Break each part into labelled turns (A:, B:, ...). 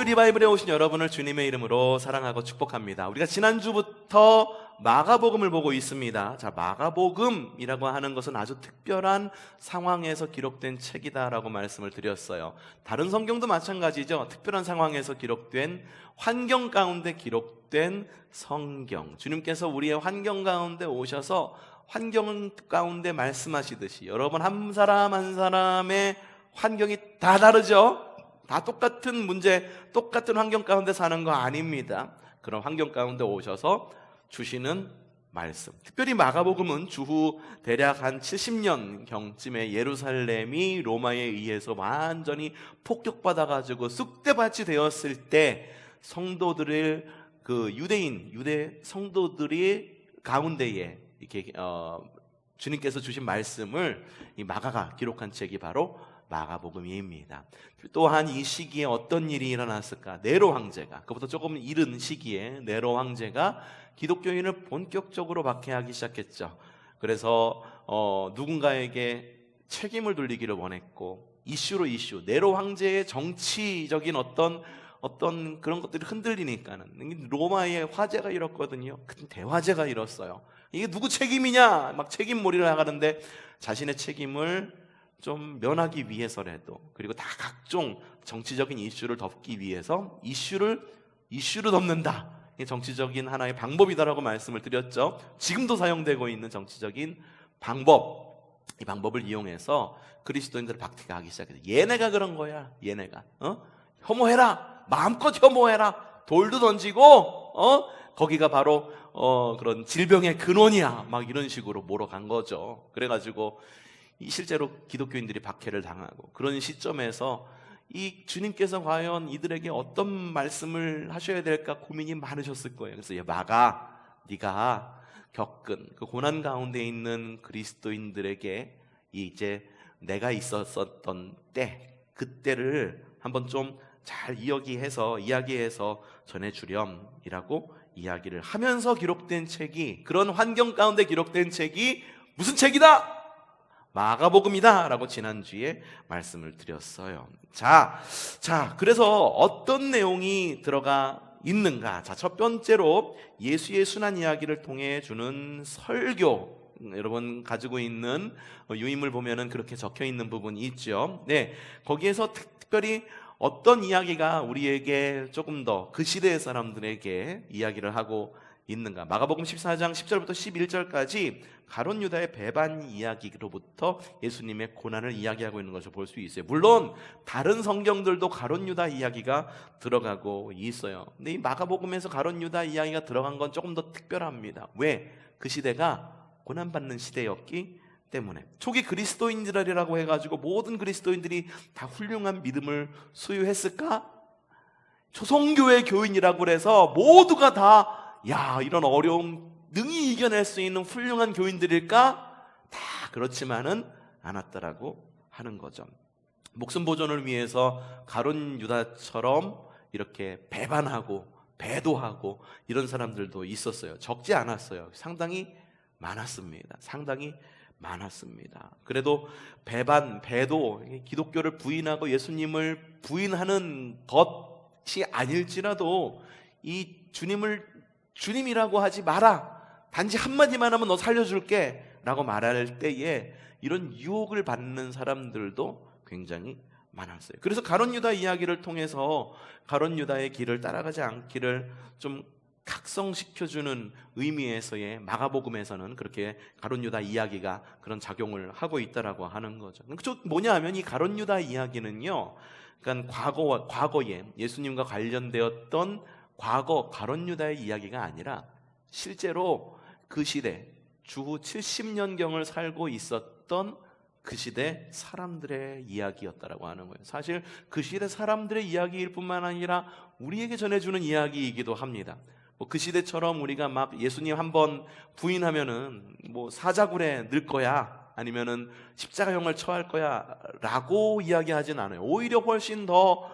A: 리바이블에 오신 여러분을 주님의 이름으로 사랑하고 축복합니다. 우리가 지난주부터 마가복음을 보고 있습니다. 자, 마가복음이라고 하는 것은 아주 특별한 상황에서 기록된 책이다라고 말씀을 드렸어요. 다른 성경도 마찬가지죠. 특별한 상황에서 기록된, 환경 가운데 기록된 성경. 주님께서 우리의 환경 가운데 오셔서 환경 가운데 말씀하시듯이 여러분 한 사람 한 사람의 환경이 다 다르죠? 다 똑같은 문제, 똑같은 환경 가운데 사는 거 아닙니다. 그런 환경 가운데 오셔서 주시는 말씀. 특별히 마가복음은 주후 대략 한 70년경쯤에 예루살렘이 로마에 의해서 완전히 폭격받아가지고 쑥대밭이 되었을 때 성도들을, 유대 성도들이 가운데에 이렇게 주님께서 주신 말씀을 이 마가가 기록한 책이 바로 마가복음입니다. 또한 이 시기에 어떤 일이 일어났을까? 네로 황제가, 그보다 조금 이른 시기에 네로 황제가 기독교인을 본격적으로 박해하기 시작했죠. 그래서 누군가에게 책임을 돌리기를 원했고, 네로 황제의 정치적인 어떤 그런 것들이 흔들리니까는 로마의 화제가 일었거든요. 큰 대화제가 일었어요. 이게 누구 책임이냐? 막 책임몰이를 나가는데 자신의 책임을 좀 면하기 위해서라도, 그리고 다 각종 정치적인 이슈를 덮기 위해서 이슈를 덮는다. 이게 정치적인 하나의 방법이다라고 말씀을 드렸죠. 지금도 사용되고 있는 정치적인 방법, 이 방법을 이용해서 그리스도인들을 박해하기 시작했어요. 얘네가 그런 거야. 얘네가 혐오해라. 마음껏 혐오해라. 돌도 던지고 거기가 바로 그런 질병의 근원이야. 막 이런 식으로 몰아간 거죠. 그래가지고 실제로 기독교인들이 박해를 당하고, 그런 시점에서 이 주님께서 과연 이들에게 어떤 말씀을 하셔야 될까 고민이 많으셨을 거예요. 그래서 마가, 네가 겪은 그 고난 가운데 있는 그리스도인들에게 이제 내가 있었던 때, 그때를 한번 좀 잘 이야기해서 전해주렴이라고 이야기를 하면서 기록된 책이, 그런 환경 가운데 기록된 책이 무슨 책이다? 마가복음이다 라고 지난주에 말씀을 드렸어요. 자, 그래서 어떤 내용이 들어가 있는가? 자, 첫 번째로 예수의 순환 이야기를 통해 주는 설교. 여러분 가지고 있는 유인물 보면은 그렇게 적혀 있는 부분이 있죠. 네, 거기에서 특별히 어떤 이야기가 우리에게 조금 더 그 시대의 사람들에게 이야기를 하고 있는가? 마가복음 14장 10절부터 11절까지 가룟 유다의 배반 이야기로부터 예수님의 고난을 이야기하고 있는 것을 볼 수 있어요. 물론 다른 성경들도 가룟 유다 이야기가 들어가고 있어요. 근데 이 마가복음에서 가룟 유다 이야기가 들어간 건 조금 더 특별합니다. 왜? 그 시대가 고난받는 시대였기 때문에. 초기 그리스도인들이라고 해가지고 모든 그리스도인들이 다 훌륭한 믿음을 소유했을까? 초성교회 교인이라고 해서 모두가 다 이런 어려움 능히 이겨낼 수 있는 훌륭한 교인들일까? 다 그렇지만은 않았다라고 하는 거죠. 목숨 보존을 위해서 가룟 유다처럼 이렇게 배반하고 배도하고 이런 사람들도 있었어요. 적지 않았어요. 상당히 많았습니다. 그래도 배반, 배도, 기독교를 부인하고 예수님을 부인하는 것이 아닐지라도 이 주님이라고 하지 마라. 단지 한마디만 하면 너 살려줄게 라고 말할 때에 이런 유혹을 받는 사람들도 굉장히 많았어요. 그래서 가룟 유다 이야기를 통해서 가룟 유다의 길을 따라가지 않기를 좀 각성시켜주는 의미에서의 마가복음에서는 그렇게 가룟 유다 이야기가 그런 작용을 하고 있다라고 하는 거죠. 뭐냐 하면 이 가룟 유다 이야기는요, 그러니까 과거에 예수님과 관련되었던 과거 가룟 유다의 이야기가 아니라 실제로 그 시대 주후 70년경을 살고 있었던 그 시대 사람들의 이야기였다라고 하는 거예요. 사실 그 시대 사람들의 이야기일 뿐만 아니라 우리에게 전해주는 이야기이기도 합니다. 그 시대처럼 우리가 막 예수님 한번 부인하면은 사자굴에 넣을 거야, 아니면은 십자가형을 처할 거야 라고 이야기하진 않아요. 오히려 훨씬 더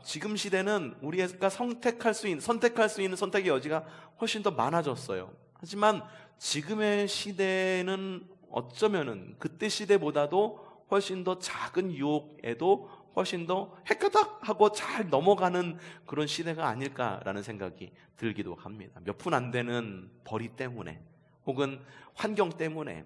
A: 지금 시대는 우리가 선택할 수 있는 선택의 여지가 훨씬 더 많아졌어요. 하지만 지금의 시대는 어쩌면은 그때 시대보다도 훨씬 더 작은 유혹에도 훨씬 더 헷가닥 하고 잘 넘어가는 그런 시대가 아닐까라는 생각이 들기도 합니다. 몇 푼 안 되는 벌이 때문에 혹은 환경 때문에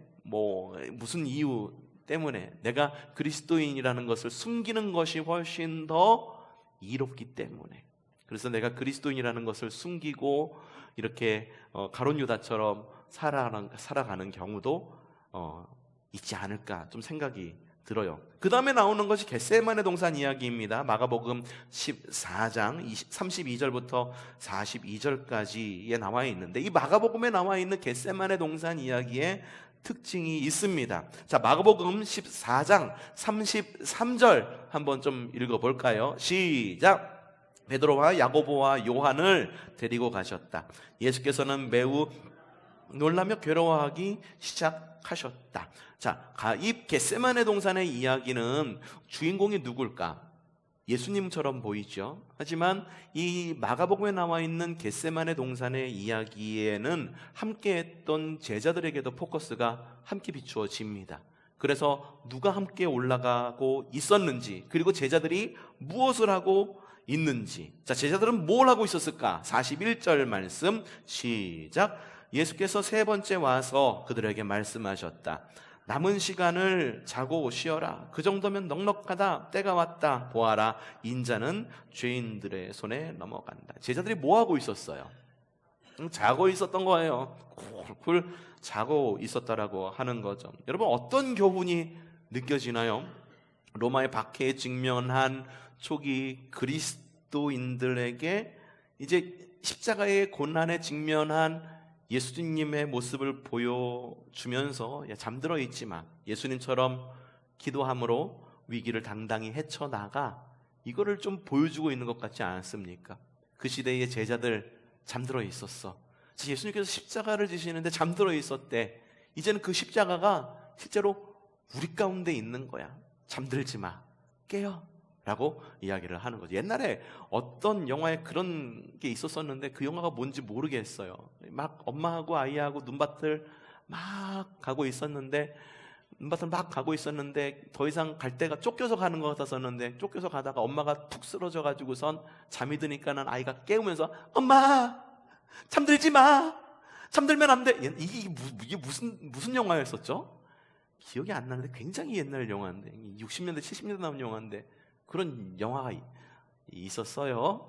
A: 무슨 이유 때문에 내가 그리스도인이라는 것을 숨기는 것이 훨씬 더 이롭기 때문에, 그래서 내가 그리스도인이라는 것을 숨기고 이렇게 가룟 유다처럼 살아가는 경우도 있지 않을까 좀 생각이 들어요. 그 다음에 나오는 것이 겟세마네 동산 이야기입니다. 마가복음 14장 32절부터 42절까지에 나와 있는데, 이 마가복음에 나와 있는 겟세마네 동산 이야기에 특징이 있습니다. 자, 마가복음 14장 33절 한번 좀 읽어볼까요? 시작! 베드로와 야고보와 요한을 데리고 가셨다. 예수께서는 매우 놀라며 괴로워하기 시작하셨다. 자, 이 겟세마네 동산의 이야기는 주인공이 누굴까? 예수님처럼 보이죠. 하지만 이 마가복음에 나와 있는 겟세마네 동산의 이야기에는 함께했던 제자들에게도 포커스가 함께 비추어집니다. 그래서 누가 함께 올라가고 있었는지, 그리고 제자들이 무엇을 하고 있는지. 자, 제자들은 뭘 하고 있었을까? 41절 말씀 시작. 예수께서 세 번째 와서 그들에게 말씀하셨다. 남은 시간을 자고 쉬어라. 그 정도면 넉넉하다. 때가 왔다. 보아라. 인자는 죄인들의 손에 넘어간다. 제자들이 뭐 하고 있었어요? 자고 있었던 거예요. 쿨쿨 자고 있었다라고 하는 거죠. 여러분, 어떤 교훈이 느껴지나요? 로마의 박해에 직면한 초기 그리스도인들에게 이제 십자가의 고난에 직면한 예수님의 모습을 보여주면서 잠들어 있지 마. 예수님처럼 기도함으로 위기를 당당히 헤쳐나가. 이거를 좀 보여주고 있는 것 같지 않습니까? 그 시대의 제자들 잠들어 있었어. 예수님께서 십자가를 지시는데 잠들어 있었대. 이제는 그 십자가가 실제로 우리 가운데 있는 거야. 잠들지 마. 깨어. 라고 이야기를 하는 거죠. 옛날에 어떤 영화에 그런 게 있었었는데 그 영화가 뭔지 모르겠어요. 막 엄마하고 아이하고 눈밭을 막 가고 있었는데 더 이상 갈 데가 쫓겨서 가는 것 같았었는데, 쫓겨서 가다가 엄마가 툭 쓰러져 가지고선 잠이 드니까는 아이가 깨우면서 엄마 잠들지 마, 잠들면 안 돼. 이게 무슨 영화였었죠? 기억이 안 나는데 굉장히 옛날 영화인데, 60년대 70년대 나온 영화인데 그런 영화가 있었어요.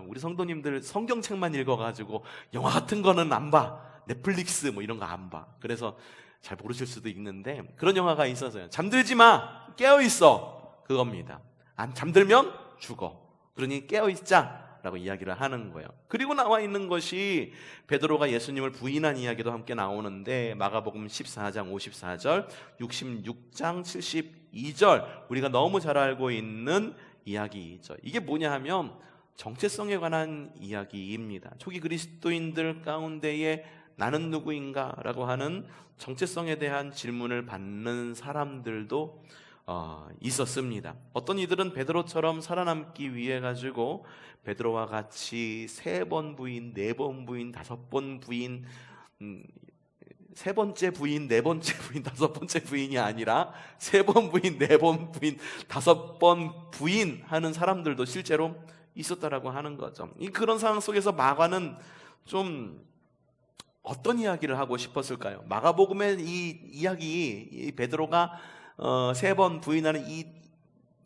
A: 우리 성도님들 성경책만 읽어가지고 영화 같은 거는 안 봐. 넷플릭스 이런 거 안 봐. 그래서 잘 모르실 수도 있는데 그런 영화가 있어서요. 잠들지 마, 깨어 있어. 그겁니다. 안 잠들면 죽어. 그러니 깨어 있자라고 이야기를 하는 거예요. 그리고 나와 있는 것이 베드로가 예수님을 부인한 이야기도 함께 나오는데, 마가복음 14장 54절, 66장 72절, 우리가 너무 잘 알고 있는 이야기죠. 이게 뭐냐 하면 정체성에 관한 이야기입니다. 초기 그리스도인들 가운데에 나는 누구인가 라고 하는 정체성에 대한 질문을 받는 사람들도 있었습니다. 어떤 이들은 베드로처럼 살아남기 위해 가지고 베드로와 같이 3번 부인, 4번 부인, 5번 부인, 세 번째 부인, 4번째 부인, 5번째 부인이 아니라 3번 부인, 4번 부인, 5번 부인 하는 사람들도 실제로 있었다라고 하는 거죠. 그런 상황 속에서 마가는 좀 어떤 이야기를 하고 싶었을까요? 마가복음의 이 이야기, 이 베드로가 3번 부인하는 이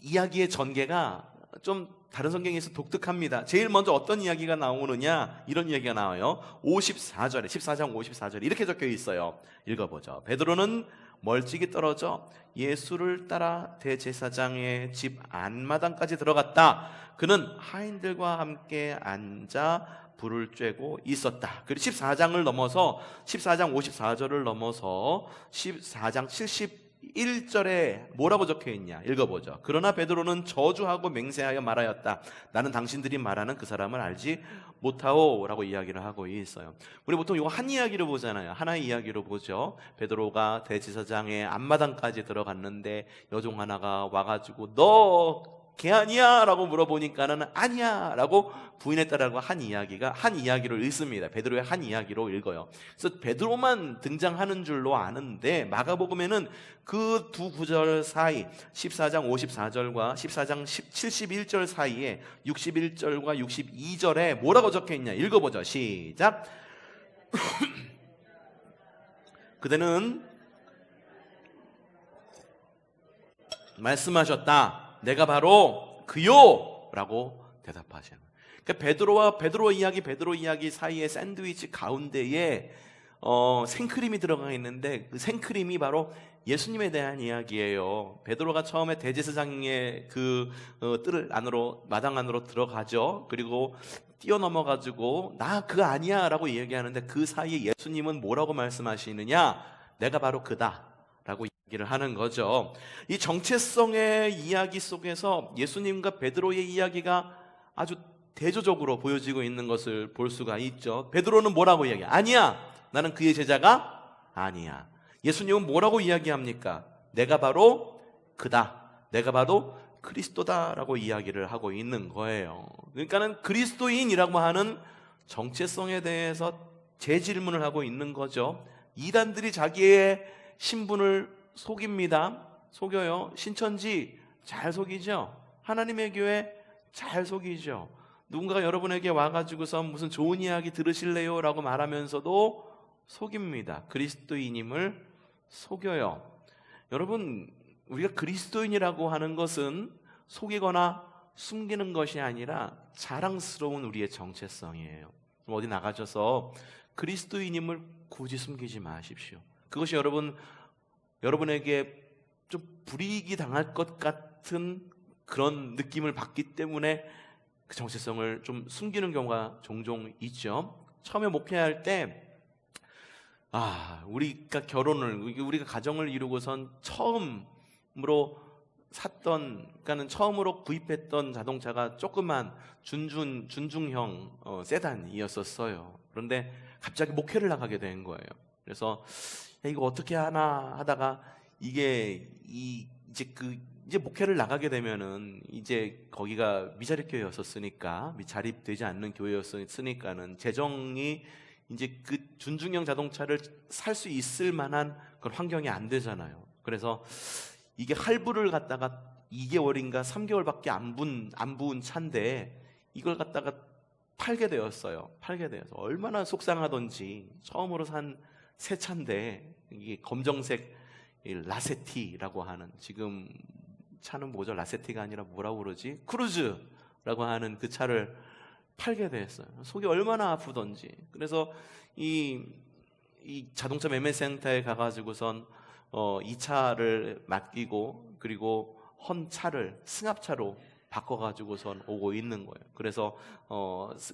A: 이야기의 전개가 좀 다른 성경에서 독특합니다. 제일 먼저 어떤 이야기가 나오느냐, 이런 이야기가 나와요. 54절에, 14장 54절에 이렇게 적혀 있어요. 읽어보죠. 베드로는 멀찍이 떨어져 예수를 따라 대제사장의 집 안마당까지 들어갔다. 그는 하인들과 함께 앉아 불을 쬐고 있었다. 그리고 14장 54절을 넘어서 14장 71절에 뭐라고 적혀 있냐, 읽어보죠. 그러나 베드로는 저주하고 맹세하여 말하였다. 나는 당신들이 말하는 그 사람을 알지 못하오 라고 이야기를 하고 있어요. 우리 보통 이거 한 이야기로 보잖아요. 하나의 이야기로 보죠. 베드로가 대제사장의 앞마당까지 들어갔는데 여종 하나가 와가지고 너 걔 아니야 라고 물어보니까는 아니야 라고 부인했다라고 한 이야기로 읽습니다. 베드로의 한 이야기로 읽어요. 그래서 베드로만 등장하는 줄로 아는데 마가복음에는 그 두 구절 사이 14장 54절과 14장 71절 사이에 61절과 62절에 뭐라고 적혀있냐 읽어보죠. 시작. 그대는 말씀하셨다. 내가 바로 그요 라고 대답하시는 거예요. 그러니까 베드로 이야기 사이에 샌드위치 가운데에 생크림이 들어가 있는데 그 생크림이 바로 예수님에 대한 이야기예요. 베드로가 처음에 대제사장의 그 뜰 안으로 마당 안으로 들어가죠. 그리고 뛰어넘어가지고 나 그거 아니야 라고 얘기하는데 그 사이에 예수님은 뭐라고 말씀하시느냐 내가 바로 그다 라고 얘기를 하는 거죠. 이 정체성의 이야기 속에서 예수님과 베드로의 이야기가 아주 대조적으로 보여지고 있는 것을 볼 수가 있죠. 베드로는 뭐라고 이야기해요? 아니야, 나는 그의 제자가 아니야. 예수님은 뭐라고 이야기합니까? 내가 바로 그다, 내가 바로 그리스도다라고 이야기를 하고 있는 거예요. 그러니까는 그리스도인이라고 하는 정체성에 대해서 재질문을 하고 있는 거죠. 이단들이 자기의 신분을 속여요. 신천지 잘 속이죠. 하나님의 교회 잘 속이죠. 누군가가 여러분에게 와가지고서 무슨 좋은 이야기 들으실래요? 라고 말하면서도 속입니다. 그리스도인임을 속여요. 여러분, 우리가 그리스도인이라고 하는 것은 속이거나 숨기는 것이 아니라 자랑스러운 우리의 정체성이에요. 어디 나가셔서 그리스도인임을 굳이 숨기지 마십시오. 그것이 여러분에게 좀 불이익이 당할 것 같은 그런 느낌을 받기 때문에 그 정체성을 좀 숨기는 경우가 종종 있죠. 처음에 목회할 때 우리가 가정을 이루고선 처음으로 처음으로 구입했던 자동차가 조그만 준중형 세단이었었어요. 그런데 갑자기 목회를 나가게 된 거예요. 그래서 이거 어떻게 하나 하다가 이제 목회를 나가게 되면은 이제 거기가 미자립 교회였었으니까 자립되지 않는 교회였으니까는 재정이 이제 그 준중형 자동차를 살 수 있을 만한 그런 환경이 안 되잖아요. 그래서 이게 할부를 갖다가 2개월인가 3개월밖에 안 부은 차인데 이걸 갖다가 팔게 되었어요. 얼마나 속상하던지. 처음으로 산 새 차인데 이게 검정색 라세티라고 하는, 지금 차는 뭐죠? 라세티가 아니라 뭐라고 그러지? 크루즈라고 하는 그 차를 팔게 됐어요. 속이 얼마나 아프던지. 그래서 이 자동차 매매센터에 가가지고선 이 차를 맡기고 그리고 헌 차를 승합차로 바꿔가지고선 오고 있는 거예요. 그래서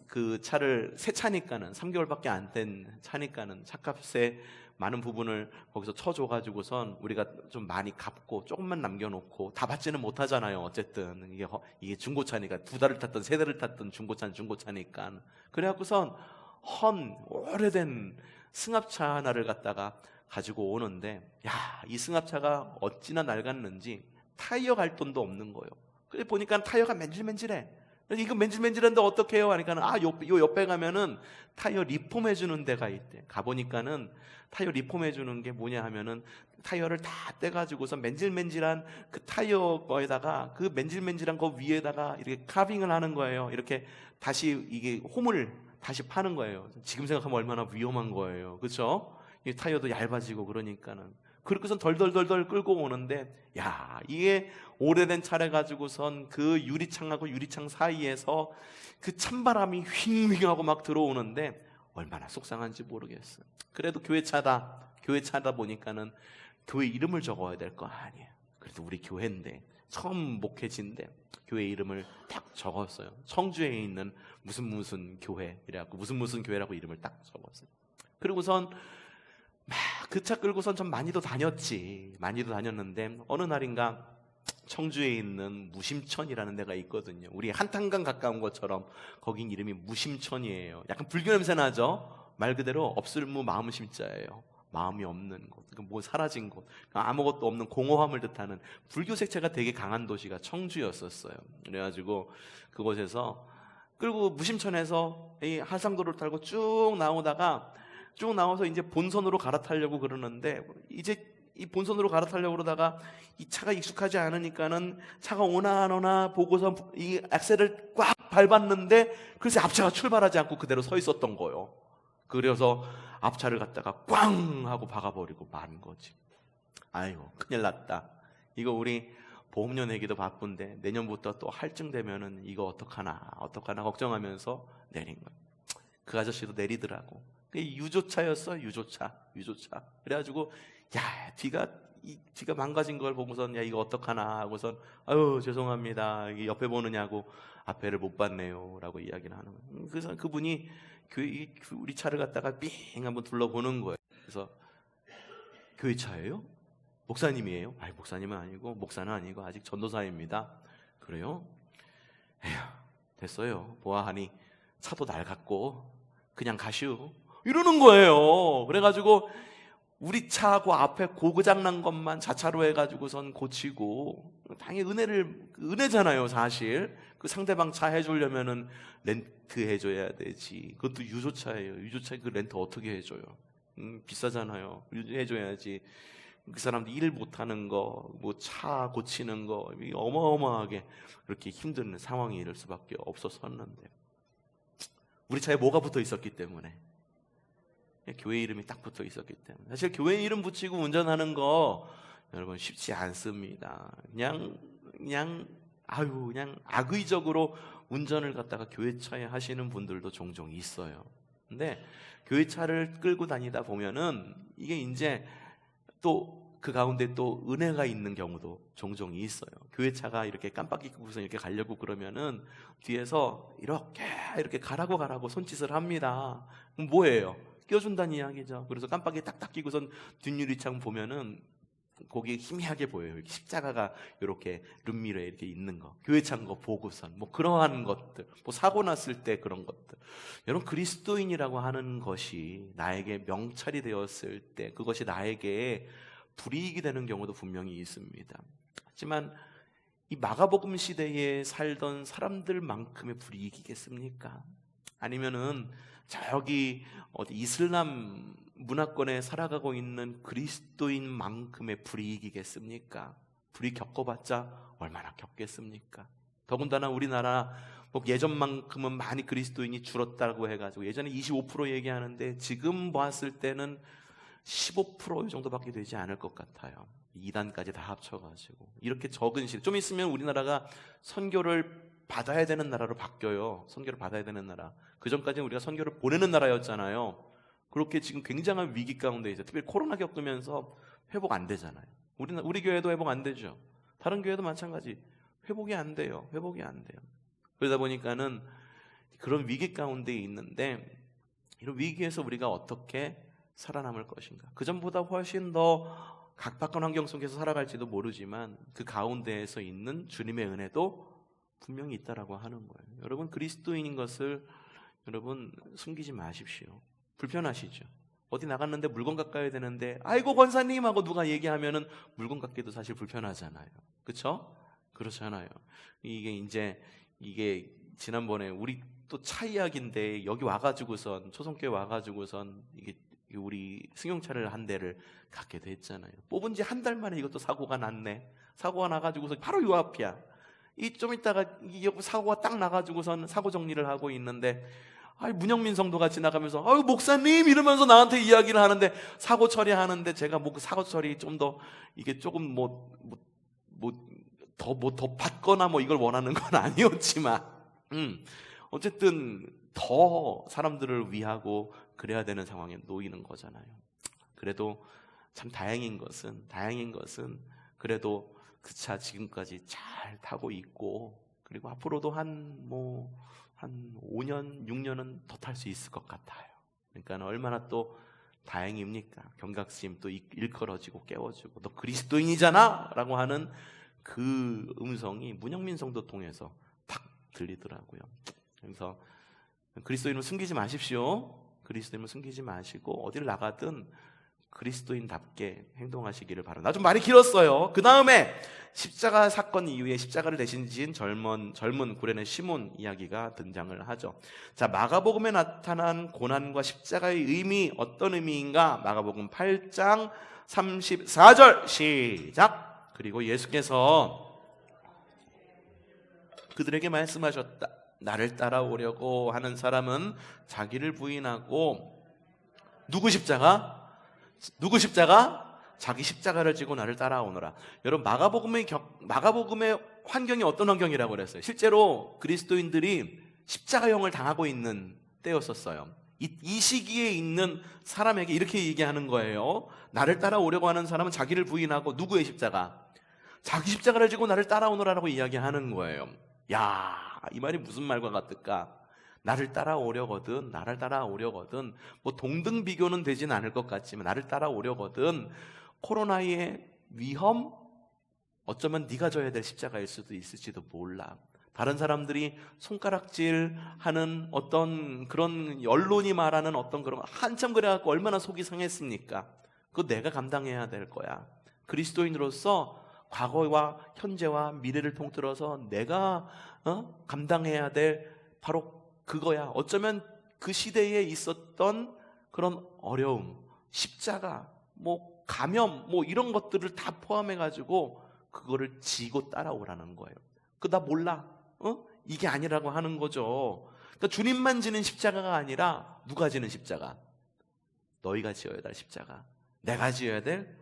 A: 그 차를 새 차니까는 3개월밖에 안 된 차니까는 차값의 많은 부분을 거기서 쳐줘가지고선 우리가 좀 많이 갚고 조금만 남겨놓고 다 받지는 못하잖아요. 어쨌든 이게 중고차니까 2달을 탔든 3달을 탔든 중고차는 중고차니까. 그래갖고선 헌 오래된 승합차 하나를 갖다가 가지고 오는데, 이 승합차가 어찌나 낡았는지 타이어 갈 돈도 없는 거예요. 그래 보니까 타이어가 맨질맨질해. 이거 맨질맨질한데 어떻게 해요? 하니까 요 옆에 가면은 타이어 리폼해 주는 데가 있대. 가보니까는 타이어 리폼해 주는 게 뭐냐 하면은 타이어를 다 떼가지고서 맨질맨질한 그 타이어 거에다가 그 맨질맨질한 거 위에다가 이렇게 카빙을 하는 거예요. 이렇게 다시 이게 홈을 다시 파는 거예요. 지금 생각하면 얼마나 위험한 거예요. 그렇죠? 이 타이어도 얇아지고 그러니까는. 그렇게선 덜덜덜덜 끌고 오는데, 이게 오래된 차를 가지고선 그 유리창하고 유리창 사이에서 그 찬바람이 휘잉휘잉하고 막 들어오는데 얼마나 속상한지 모르겠어요. 그래도 교회 차다 보니까는 교회 이름을 적어야 될 거 아니에요. 그래도 우리 교회인데, 처음 목회지인데 교회 이름을 딱 적었어요. 청주에 있는 무슨 교회라고, 무슨 교회라고 이름을 딱 적었어요. 그리고선 그 차 끌고선 좀 많이도 다녔는데 어느 날인가 청주에 있는 무심천이라는 데가 있거든요. 우리 한탄강 가까운 것처럼 거긴 이름이 무심천이에요. 약간 불교 냄새 나죠? 말 그대로 없을무 마음심자예요. 마음이 없는 곳, 뭐 사라진 곳, 아무것도 없는 공허함을 뜻하는 불교 색채가 되게 강한 도시가 청주였었어요. 그래가지고 그곳에서 끌고 무심천에서 이 한상도를 타고 쭉 나와서 이제 본선으로 갈아타려고 그러는데, 이제 이 본선으로 갈아타려고 그러다가 이 차가 익숙하지 않으니까는 차가 오나 안 오나 보고서 이 액셀을 꽉 밟았는데 글쎄 앞차가 출발하지 않고 그대로 서 있었던 거예요. 그래서 앞차를 갖다가 꽝 하고 박아버리고 마는 거지. 아이고 큰일 났다. 이거 우리 보험료 내기도 바쁜데 내년부터 또 할증되면은 이거 어떡하나 걱정하면서 내린 거야. 그 아저씨도 내리더라고. 유조차였어. 유조차. 그래가지고 야 뒤가 망가진 걸 보고선 야 이거 어떡하나 하고선 아유 죄송합니다. 이게 옆에 보느냐고 앞에를 못 봤네요 라고 이야기를 하는 거예요. 그래서 그분이 우리 차를 갖다가 삥 한번 둘러보는 거예요. 그래서 교회 차예요? 목사님이에요? 아니 목사님은 아니고 목사는 아니고 아직 전도사입니다. 그래요? 에휴 됐어요. 보아하니 차도 낡았고 그냥 가시오 이러는 거예요. 그래가지고 우리 차하고 앞에 고장난 것만 자차로 해가지고선 고치고, 당연히 은혜잖아요 사실. 그 상대방 차 해주려면은 렌트 해줘야 되지. 그것도 유조차예요. 유조차 그 렌트 어떻게 해줘요? 비싸잖아요. 해줘야지. 그 사람들 일 못하는 거, 뭐 차 고치는 거 어마어마하게 그렇게 힘든 상황이 이럴 수밖에 없었었는데, 우리 차에 뭐가 붙어 있었기 때문에, 교회 이름이 딱 붙어 있었기 때문에. 사실 교회 이름 붙이고 운전하는 거 여러분 쉽지 않습니다. 그냥 악의적으로 운전을 갖다가 교회 차에 하시는 분들도 종종 있어요. 근데 교회 차를 끌고 다니다 보면은 이게 이제 또 그 가운데 또 은혜가 있는 경우도 종종 있어요. 교회 차가 이렇게 깜빡이 끄고서 이렇게 가려고 그러면은 뒤에서 이렇게 가라고 손짓을 합니다. 그럼 뭐예요? 껴준다는 이야기죠. 그래서 깜빡이 딱딱 끼고선 뒷유리창 보면은 거기에 희미하게 보여요. 이렇게 십자가가 이렇게 룸미러에 이렇게 있는 거. 교회 찬 거 보고선 뭐 그러한 것들, 뭐 사고 났을 때 그런 것들. 여러분 그리스도인이라고 하는 것이 나에게 명찰이 되었을 때 그것이 나에게 불이익이 되는 경우도 분명히 있습니다. 하지만 이 마가복음 시대에 살던 사람들만큼의 불이익이겠습니까? 아니면은 저기 어디 이슬람 문화권에 살아가고 있는 그리스도인만큼의 불이익이겠습니까? 불이익 겪어봤자 얼마나 겪겠습니까? 더군다나 우리나라 뭐 예전만큼은 많이 그리스도인이 줄었다고 해가지고 예전에 25% 얘기하는데 지금 봤을 때는 15% 정도밖에 되지 않을 것 같아요. 2단까지 다 합쳐가지고 이렇게 적은 시대, 좀 있으면 우리나라가 선교를 받아야 되는 나라로 바뀌어요. 선교를 받아야 되는 나라. 그 전까지는 우리가 선교를 보내는 나라였잖아요. 그렇게 지금 굉장한 위기 가운데 있어요. 특별히 코로나 겪으면서 회복 안 되잖아요. 우리 교회도 회복 안 되죠. 다른 교회도 마찬가지. 회복이 안 돼요. 그러다 보니까는 그런 위기 가운데 있는데, 이런 위기에서 우리가 어떻게 살아남을 것인가? 그 전보다 훨씬 더 각박한 환경 속에서 살아갈지도 모르지만 그 가운데에서 있는 주님의 은혜도 분명히 있다라고 하는 거예요. 여러분 그리스도인인 것을 여러분 숨기지 마십시오. 불편하시죠? 어디 나갔는데 물건 갖가야 되는데 아이고 권사님 하고 누가 얘기하면은 물건 갖기도 사실 불편하잖아요. 그렇죠? 그렇잖아요. 이게 지난번에 우리 또 차 이야기인데 여기 와가지고선 초성교회 와가지고선 이게 우리 승용차를 한 대를 갖게 됐잖아요. 뽑은 지 한 달 만에 이것도 사고가 났네. 사고가 나가지고서 바로 요 앞이야. 좀 있다가 사고가 딱 나가지고선 사고 정리를 하고 있는데, 문영민 성도가 지나가면서 목사님 이러면서 나한테 이야기를 하는데, 사고 처리하는데 제가 뭐 그 사고 처리 좀 더 이게 조금 더 받거나 뭐 이걸 원하는 건 아니었지만 어쨌든 더 사람들을 위하고 그래야 되는 상황에 놓이는 거잖아요. 그래도 참 다행인 것은 그래도 그 차 지금까지 잘 타고 있고, 그리고 앞으로도 한 5년, 6년은 더 탈 수 있을 것 같아요. 그러니까 얼마나 또 다행입니까? 경각심 또 일컬어지고 깨워지고, 너 그리스도인이잖아! 라고 하는 그 음성이 문영민 성도 통해서 탁 들리더라고요. 그래서 그리스도인을 숨기지 마십시오. 그리스도인을 숨기지 마시고 어디를 나가든 그리스도인답게 행동하시기를 바랍니다. 좀 말이 길었어요. 그 다음에 십자가 사건 이후에 십자가를 대신 지은 젊은 구레네 시몬 이야기가 등장을 하죠. 자, 마가복음에 나타난 고난과 십자가의 의미, 어떤 의미인가? 마가복음 8장 34절 시작. 그리고 예수께서 그들에게 말씀하셨다. 나를 따라오려고 하는 사람은 자기를 부인하고 누구 십자가? 자기 십자가를 지고 나를 따라오너라. 여러분, 마가복음의 환경이 어떤 환경이라고 그랬어요? 실제로 그리스도인들이 십자가형을 당하고 있는 때였었어요. 이 시기에 있는 사람에게 이렇게 얘기하는 거예요. 나를 따라오려고 하는 사람은 자기를 부인하고 누구의 십자가? 자기 십자가를 지고 나를 따라오너라라고 이야기하는 거예요. 야, 이 말이 무슨 말과 같을까? 나를 따라오려거든 뭐 동등 비교는 되진 않을 것 같지만 나를 따라오려거든 코로나의 위험, 어쩌면 네가 져야 될 십자가일 수도 있을지도 몰라. 다른 사람들이 손가락질하는 어떤 그런 언론이 말하는 어떤 그런 한참 그래갖고 얼마나 속이 상했습니까? 그거 내가 감당해야 될 거야. 그리스도인으로서 과거와 현재와 미래를 통틀어서 내가 감당해야 될 바로 그거야. 어쩌면 그 시대에 있었던 그런 어려움, 십자가, 뭐 감염, 뭐 이런 것들을 다 포함해가지고 그거를 지고 따라오라는 거예요. 나 몰라. 이게 아니라고 하는 거죠. 그러니까 주님만 지는 십자가가 아니라 누가 지는 십자가? 너희가 지어야 될 십자가. 내가 지어야 될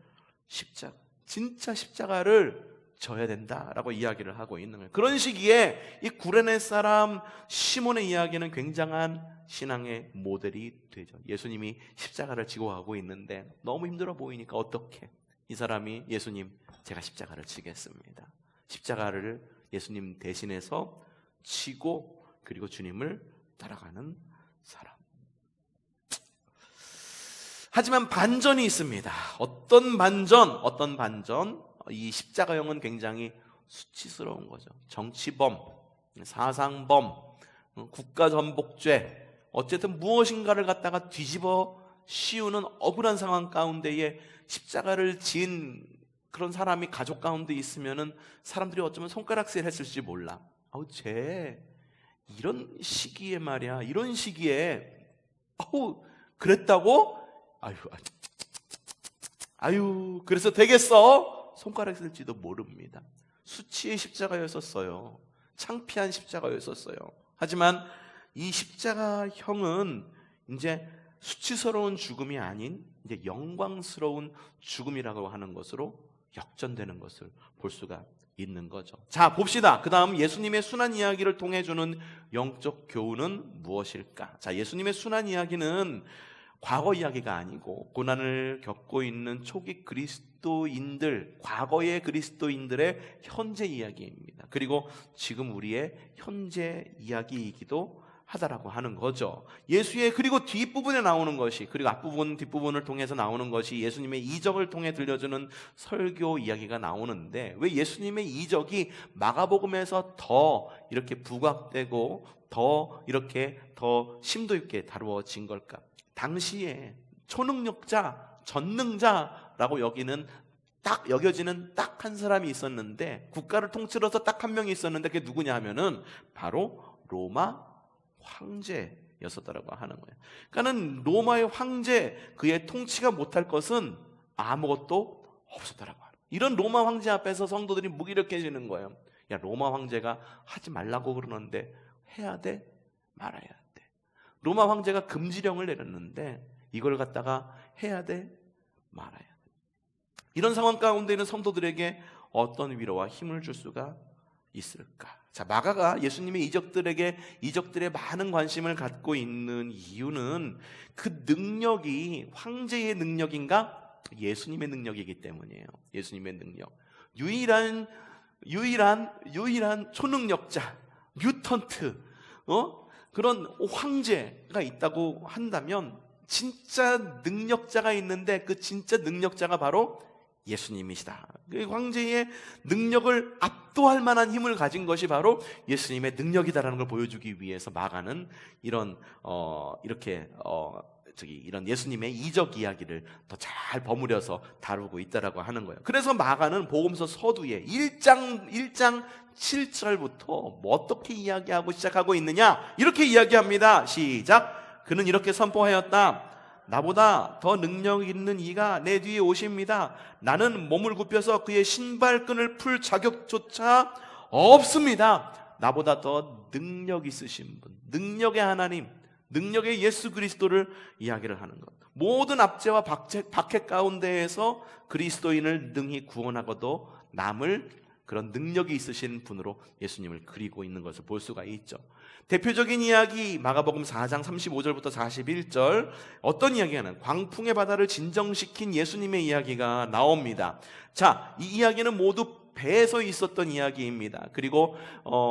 A: 십자가. 진짜 십자가를 져야 된다라고 이야기를 하고 있는 거예요. 그런 시기에 이 구레네 사람 시몬의 이야기는 굉장한 신앙의 모델이 되죠. 예수님이 십자가를 지고 가고 있는데 너무 힘들어 보이니까 어떻게? 이 사람이 예수님, 제가 십자가를 지겠습니다. 십자가를 예수님 대신해서 지고 그리고 주님을 따라가는 사람. 하지만 반전이 있습니다. 어떤 반전? 이 십자가형은 굉장히 수치스러운 거죠. 정치범, 사상범, 국가전복죄, 어쨌든 무엇인가를 갖다가 뒤집어 씌우는 억울한 상황 가운데에 십자가를 지은 그런 사람이 가족 가운데 있으면은 사람들이 어쩌면 손가락질 했을지 몰라. 쟤 이런 시기에 말이야, 이런 시기에 그랬다고? 그래서 되겠어? 손가락 쓸지도 모릅니다. 수치의 십자가였었어요. 창피한 십자가였었어요. 하지만 이 십자가형은 이제 수치스러운 죽음이 아닌 이제 영광스러운 죽음이라고 하는 것으로 역전되는 것을 볼 수가 있는 거죠. 자, 봅시다. 그 다음 예수님의 순환 이야기를 통해 주는 영적 교훈은 무엇일까? 자, 예수님의 순환 이야기는 과거 이야기가 아니고 고난을 겪고 있는 초기 그리스도인들, 과거의 그리스도인들의 현재 이야기입니다. 그리고 지금 우리의 현재 이야기이기도 하다라고 하는 거죠. 예수의 그리고 뒷부분에 나오는 것이, 그리고 앞부분 뒷부분을 통해서 나오는 것이 예수님의 이적을 통해 들려주는 설교 이야기가 나오는데, 왜 예수님의 이적이 마가복음에서 더 이렇게 부각되고 더 이렇게 더 심도 있게 다루어진 걸까? 당시에 초능력자, 전능자라고 여겨지는 딱 한 사람이 있었는데, 국가를 통틀어서 딱 한 명이 있었는데, 그게 누구냐 하면은 바로 로마 황제였었다라고 하는 거예요. 그러니까는 로마의 황제, 그의 통치가 못할 것은 아무것도 없었다라고 하는 거예요. 이런 로마 황제 앞에서 성도들이 무기력해지는 거예요. 야, 로마 황제가 하지 말라고 그러는데 해야 돼? 말아야 돼? 로마 황제가 금지령을 내렸는데 이걸 갖다가 해야 돼? 말아야 돼? 이런 상황 가운데 있는 성도들에게 어떤 위로와 힘을 줄 수가 있을까? 자, 마가가 예수님의 이적들에 많은 관심을 갖고 있는 이유는 그 능력이 황제의 능력인가? 예수님의 능력이기 때문이에요. 예수님의 능력. 유일한 초능력자, 뮤턴트, 그런 황제가 있다고 한다면 진짜 능력자가 있는데 그 진짜 능력자가 바로 예수님이시다. 그 황제의 능력을 압도할 만한 힘을 가진 것이 바로 예수님의 능력이다라는 걸 보여주기 위해서 마가는 이런 이렇게 이런 예수님의 이적 이야기를 더 잘 버무려서 다루고 있다라고 하는 거예요. 그래서 마가는 복음서 서두에 1장 7절부터 뭐 어떻게 이야기하고 시작하고 있느냐, 이렇게 이야기합니다. 시작. 그는 이렇게 선포하였다. 나보다 더 능력 있는 이가 내 뒤에 오십니다. 나는 몸을 굽혀서 그의 신발끈을 풀 자격조차 없습니다. 나보다 더 능력 있으신 분, 능력의 하나님, 능력의 예수 그리스도를 이야기를 하는 것. 모든 압제와 박해 가운데에서 그리스도인을 능히 구원하고도 남을 그런 능력이 있으신 분으로 예수님을 그리고 있는 것을 볼 수가 있죠. 대표적인 이야기 마가복음 4장 35절부터 41절, 어떤 이야기하는 광풍의 바다를 진정시킨 예수님의 이야기가 나옵니다. 자, 이 이야기는 모두 배에서 있었던 이야기입니다. 그리고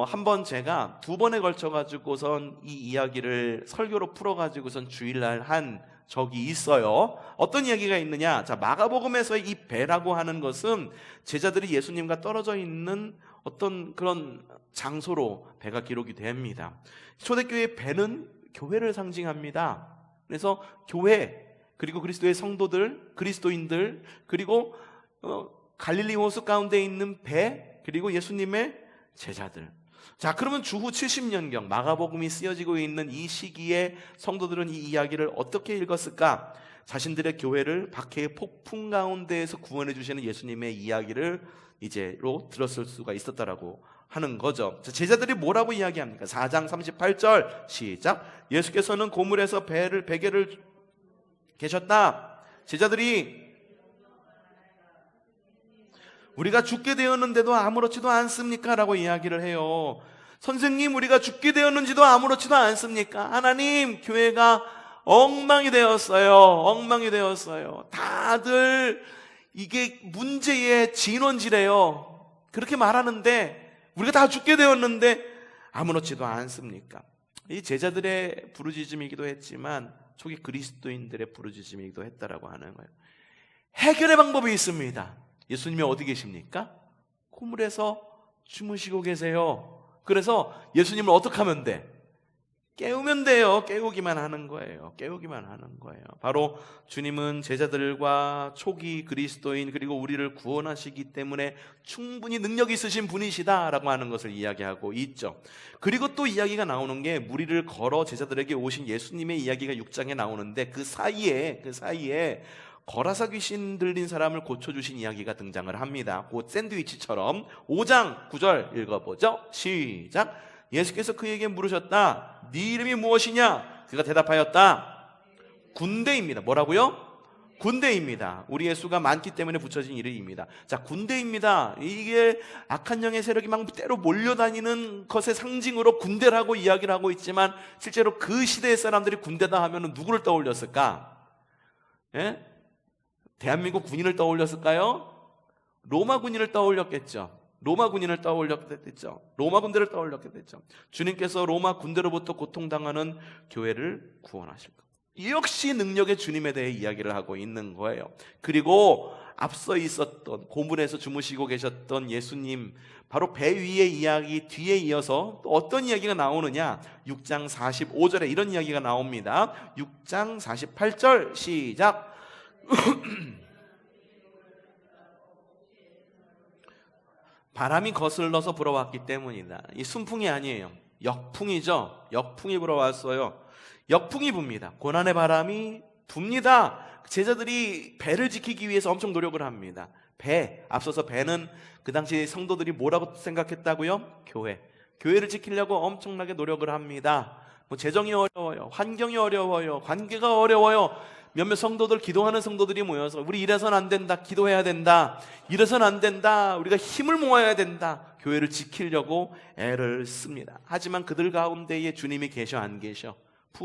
A: 한번 제가 2번에 걸쳐가지고선 이 이야기를 설교로 풀어가지고선 주일날 한 적이 있어요. 어떤 이야기가 있느냐? 자, 마가복음에서의 이 배라고 하는 것은 제자들이 예수님과 떨어져 있는 어떤 그런 장소로 배가 기록이 됩니다. 초대교회의 배는 교회를 상징합니다. 그래서 교회, 그리고 그리스도의 성도들, 그리스도인들, 그리고 갈릴리 호수 가운데 있는 배, 그리고 예수님의 제자들. 자, 그러면 주후 70년경 마가복음이 쓰여지고 있는 이 시기에 성도들은 이 이야기를 어떻게 읽었을까? 자신들의 교회를 박해의 폭풍 가운데에서 구원해 주시는 예수님의 이야기를 이제로 들었을 수가 있었다라고 하는 거죠. 자, 제자들이 뭐라고 이야기합니까? 4장 38절 시작. 예수께서는 고물에서 베개를 계셨다. 제자들이 우리가 죽게 되었는데도 아무렇지도 않습니까? 라고 이야기를 해요. 선생님, 우리가 죽게 되었는지도 아무렇지도 않습니까? 하나님, 교회가 엉망이 되었어요. 엉망이 되었어요. 다들 이게 문제의 진원지래요. 그렇게 말하는데 우리가 다 죽게 되었는데 아무렇지도 않습니까? 이 제자들의 부르짖음이기도 했지만 초기 그리스도인들의 부르짖음이기도 했다라고 하는 거예요. 해결의 방법이 있습니다. 예수님이 어디 계십니까? 고물에서 주무시고 계세요. 그래서 예수님을 어떻게 하면 돼? 깨우면 돼요. 깨우기만 하는 거예요. 깨우기만 하는 거예요. 바로 주님은 제자들과 초기 그리스도인 그리고 우리를 구원하시기 때문에 충분히 능력 있으신 분이시다라고 하는 것을 이야기하고 있죠. 그리고 또 이야기가 나오는 게 무리를 걸어 제자들에게 오신 예수님의 이야기가 6장에 나오는데 그 사이에 거라사 귀신 들린 사람을 고쳐주신 이야기가 등장을 합니다. 곧 샌드위치처럼 5장 9절 읽어보죠. 시작. 예수께서 그에게 물으셨다. 네 이름이 무엇이냐? 그가 대답하였다. 군대입니다. 뭐라고요? 군대입니다. 우리의 수가 많기 때문에 붙여진 이름입니다. 자, 군대입니다. 이게 악한 영의 세력이 막 때로 몰려다니는 것의 상징으로 군대라고 이야기를 하고 있지만 실제로 그 시대의 사람들이 군대다 하면 누구를 떠올렸을까? 예? 대한민국 군인을 떠올렸을까요? 로마 군인을 떠올렸겠죠. 로마 군인을 떠올렸겠죠. 로마 군대를 떠올렸겠죠. 주님께서 로마 군대로부터 고통당하는 교회를 구원하실 것. 역시 능력의 주님에 대해 이야기를 하고 있는 거예요. 그리고 앞서 있었던 고물에서 주무시고 계셨던 예수님, 바로 배 위의 이야기 뒤에 이어서 또 어떤 이야기가 나오느냐? 6장 45절에 이런 이야기가 나옵니다. 6장 48절 시작. 바람이 거슬러서 불어왔기 때문이다. 이 순풍이 아니에요. 역풍이죠. 역풍이 불어왔어요. 역풍이 붑니다. 고난의 바람이 붑니다. 제자들이 배를 지키기 위해서 엄청 노력을 합니다. 앞서서 배는 그 당시 성도들이 뭐라고 생각했다고요? 교회를 지키려고 엄청나게 노력을 합니다. 뭐 재정이 어려워요. 환경이 어려워요. 관계가 어려워요. 몇몇 성도들, 기도하는 성도들이 모여서 우리 이래서는 안 된다, 기도해야 된다, 이래서는 안 된다, 우리가 힘을 모아야 된다, 교회를 지키려고 애를 씁니다. 하지만 그들 가운데에 주님이 계셔 안 계셔?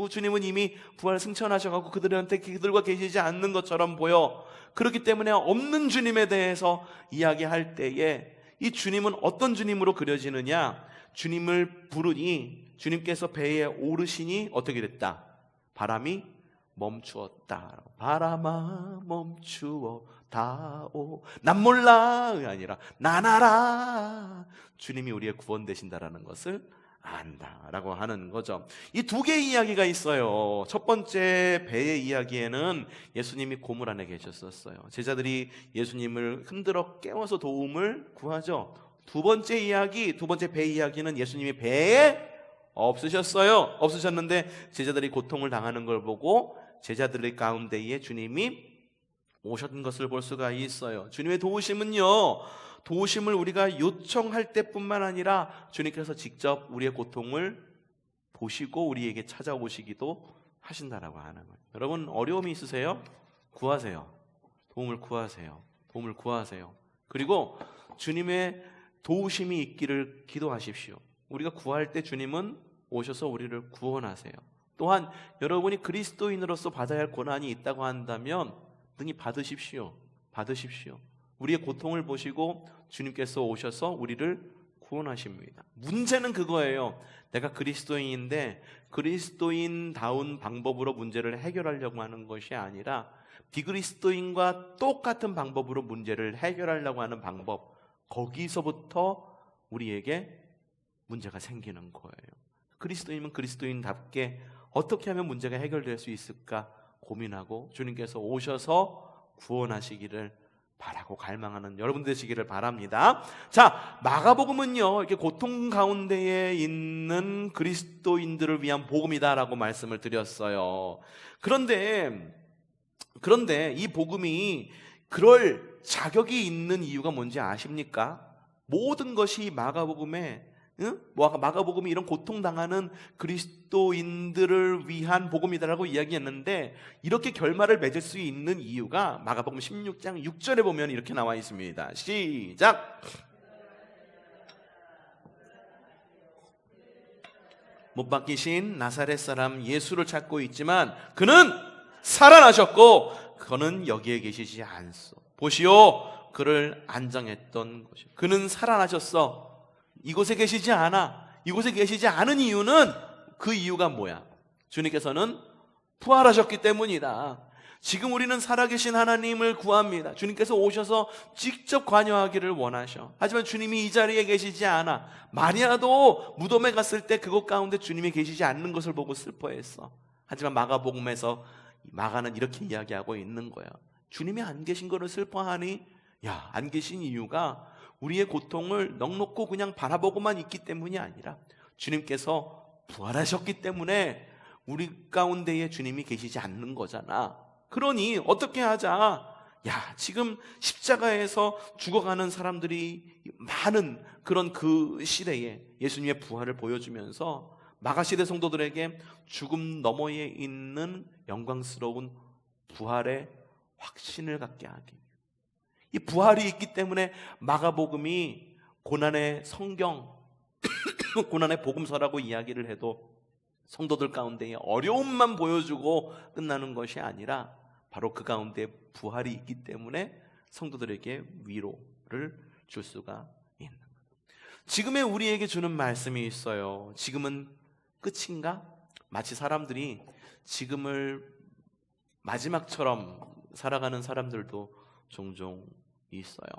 A: 주님은 이미 부활 승천하셔가지고 그들과 계시지 않는 것처럼 보여. 그렇기 때문에 없는 주님에 대해서 이야기할 때에 이 주님은 어떤 주님으로 그려지느냐? 주님을 부르니 주님께서 배에 오르시니 어떻게 됐다? 바람이 멈추었다. 바람아 멈추어 다오. 난 몰라가 아니라 난 알아. 주님이 우리의 구원 되신다라는 것을 안다라고 하는 거죠. 이 두 개의 이야기가 있어요. 첫 번째 배의 이야기에는 예수님이 고물 안에 계셨었어요. 제자들이 예수님을 흔들어 깨워서 도움을 구하죠. 두 번째 이야기, 두 번째 배 이야기는 예수님이 배에 없으셨는데 제자들이 고통을 당하는 걸 보고 제자들의 가운데에 주님이 오셨던 것을 볼 수가 있어요. 주님의 도우심은요, 도우심을 우리가 요청할 때뿐만 아니라 주님께서 직접 우리의 고통을 보시고 우리에게 찾아오시기도 하신다라고 하는 거예요. 여러분, 어려움이 있으세요? 구하세요. 도움을 구하세요. 도움을 구하세요. 그리고 주님의 도우심이 있기를 기도하십시오. 우리가 구할 때 주님은 오셔서 우리를 구원하세요. 또한 여러분이 그리스도인으로서 받아야 할 고난이 있다고 한다면 능히 받으십시오. 받으십시오. 우리의 고통을 보시고 주님께서 오셔서 우리를 구원하십니다. 문제는 그거예요. 내가 그리스도인인데 그리스도인다운 방법으로 문제를 해결하려고 하는 것이 아니라 비그리스도인과 똑같은 방법으로 문제를 해결하려고 하는 방법, 거기서부터 우리에게 문제가 생기는 거예요. 그리스도인은 그리스도인답게 어떻게 하면 문제가 해결될 수 있을까 고민하고 주님께서 오셔서 구원하시기를 바라고 갈망하는 여러분 되시기를 바랍니다. 자, 마가복음은요, 이렇게 고통 가운데에 있는 그리스도인들을 위한 복음이다라고 말씀을 드렸어요. 그런데 이 복음이 그럴 자격이 있는 이유가 뭔지 아십니까? 모든 것이 마가복음이 이런 고통당하는 그리스도인들을 위한 복음이다라고 이야기했는데 이렇게 결말을 맺을 수 있는 이유가 마가복음 16장 6절에 보면 이렇게 나와 있습니다. 시작! 못 박히신 나사렛 사람 예수를 찾고 있지만 그는 살아나셨고 그는 여기에 계시지 않소. 보시오, 그를 안정했던 것이. 그는 살아나셨어. 이곳에 계시지 않아. 이곳에 계시지 않은 이유는 그 이유가 뭐야? 주님께서는 부활하셨기 때문이다. 지금 우리는 살아계신 하나님을 구합니다. 주님께서 오셔서 직접 관여하기를 원하셔. 하지만 주님이 이 자리에 계시지 않아. 마리아도 무덤에 갔을 때 그곳 가운데 주님이 계시지 않는 것을 보고 슬퍼했어. 하지만 마가복음에서 마가는 이렇게 이야기하고 있는 거야. 주님이 안 계신 거를 슬퍼하니? 야, 안 계신 이유가 우리의 고통을 넉넉고 그냥 바라보고만 있기 때문이 아니라 주님께서 부활하셨기 때문에 우리 가운데에 주님이 계시지 않는 거잖아. 그러니 어떻게 하자? 야, 지금 십자가에서 죽어가는 사람들이 많은 그런 그 시대에 예수님의 부활을 보여주면서 마가시대 성도들에게 죽음 너머에 있는 영광스러운 부활의 확신을 갖게 하기. 이 부활이 있기 때문에 마가복음이 고난의 성경, 고난의 복음서라고 이야기를 해도 성도들 가운데에 어려움만 보여주고 끝나는 것이 아니라 바로 그 가운데 부활이 있기 때문에 성도들에게 위로를 줄 수가 있는 거예요. 지금의 우리에게 주는 말씀이 있어요. 지금은 끝인가? 마치 사람들이 지금을 마지막처럼 살아가는 사람들도 종종 있어요.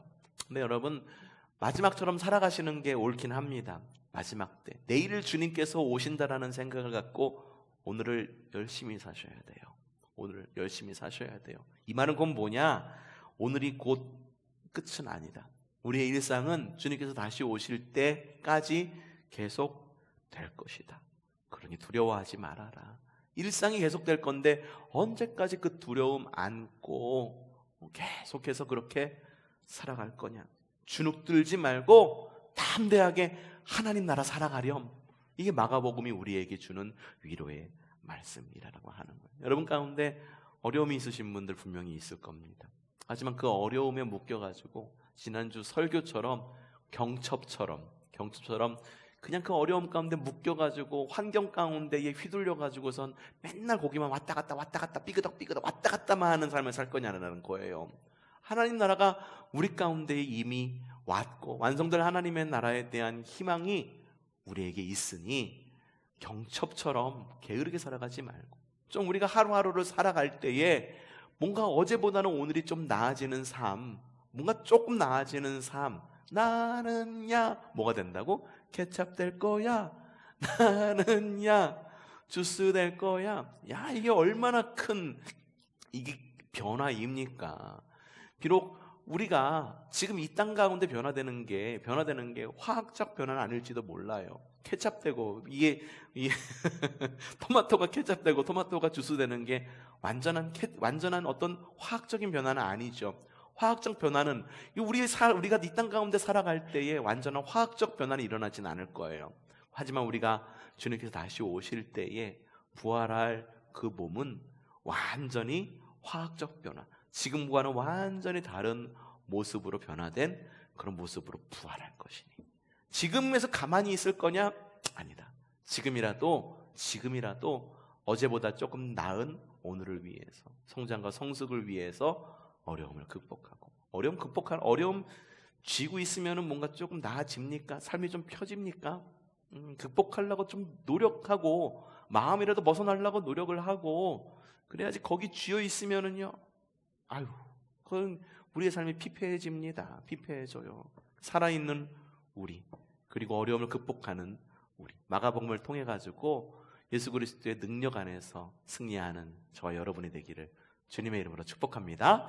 A: 근데 여러분, 마지막처럼 살아가시는 게 옳긴 합니다. 마지막 때 내일을 주님께서 오신다라는 생각을 갖고 오늘을 열심히 사셔야 돼요. 오늘 열심히 사셔야 돼요. 이 말은 곧 뭐냐? 오늘이 곧 끝은 아니다. 우리의 일상은 주님께서 다시 오실 때까지 계속 될 것이다. 그러니 두려워하지 말아라. 일상이 계속될 건데 언제까지 그 두려움 안고 계속해서 그렇게 살아갈 거냐? 주눅들지 말고 담대하게 하나님 나라 살아가렴. 이게 마가복음이 우리에게 주는 위로의 말씀이라고 하는 거예요. 여러분 가운데 어려움이 있으신 분들 분명히 있을 겁니다. 하지만 그 어려움에 묶여가지고 지난주 설교처럼 경첩처럼 그냥 그 어려움 가운데 묶여가지고 환경 가운데에 휘둘려가지고선 맨날 거기만 왔다 갔다 삐그덕 왔다 갔다만 하는 삶을 살 거냐는 거예요. 하나님 나라가 우리 가운데에 이미 왔고 완성될 하나님의 나라에 대한 희망이 우리에게 있으니 경첩처럼 게으르게 살아가지 말고 좀 우리가 하루하루를 살아갈 때에 뭔가 어제보다는 오늘이 좀 나아지는 삶, 뭔가 조금 나아지는 삶, 나는야 뭐가 된다고? 케찹 될 거야. 나는 야 주스 될 거야. 야, 이게 얼마나 큰 이게 변화입니까? 비록 우리가 지금 이 땅 가운데 변화되는 게 화학적 변화는 아닐지도 몰라요. 케찹되고 이게 토마토가 케찹되고 토마토가 주스 되는 게 완전한 어떤 화학적인 변화는 아니죠. 화학적 변화는 우리가 이 땅 가운데 살아갈 때에 완전한 화학적 변화는 일어나진 않을 거예요. 하지만 우리가 주님께서 다시 오실 때에 부활할 그 몸은 완전히 화학적 변화, 지금과는 완전히 다른 모습으로 변화된 그런 모습으로 부활할 것이니 지금에서 가만히 있을 거냐? 아니다. 지금이라도 어제보다 조금 나은 오늘을 위해서, 성장과 성숙을 위해서 어려움을 극복하고, 어려움 쥐고 있으면 뭔가 조금 나아집니까? 삶이 좀 펴집니까? 극복하려고 좀 노력하고 마음이라도 벗어나려고 노력을 하고 그래야지. 거기 쥐어 있으면은요, 아유, 그건 우리의 삶이 피폐해집니다. 피폐해져요. 살아있는 우리, 그리고 어려움을 극복하는 우리, 마가복음을 통해 가지고 예수 그리스도의 능력 안에서 승리하는 저와 여러분이 되기를 주님의 이름으로 축복합니다.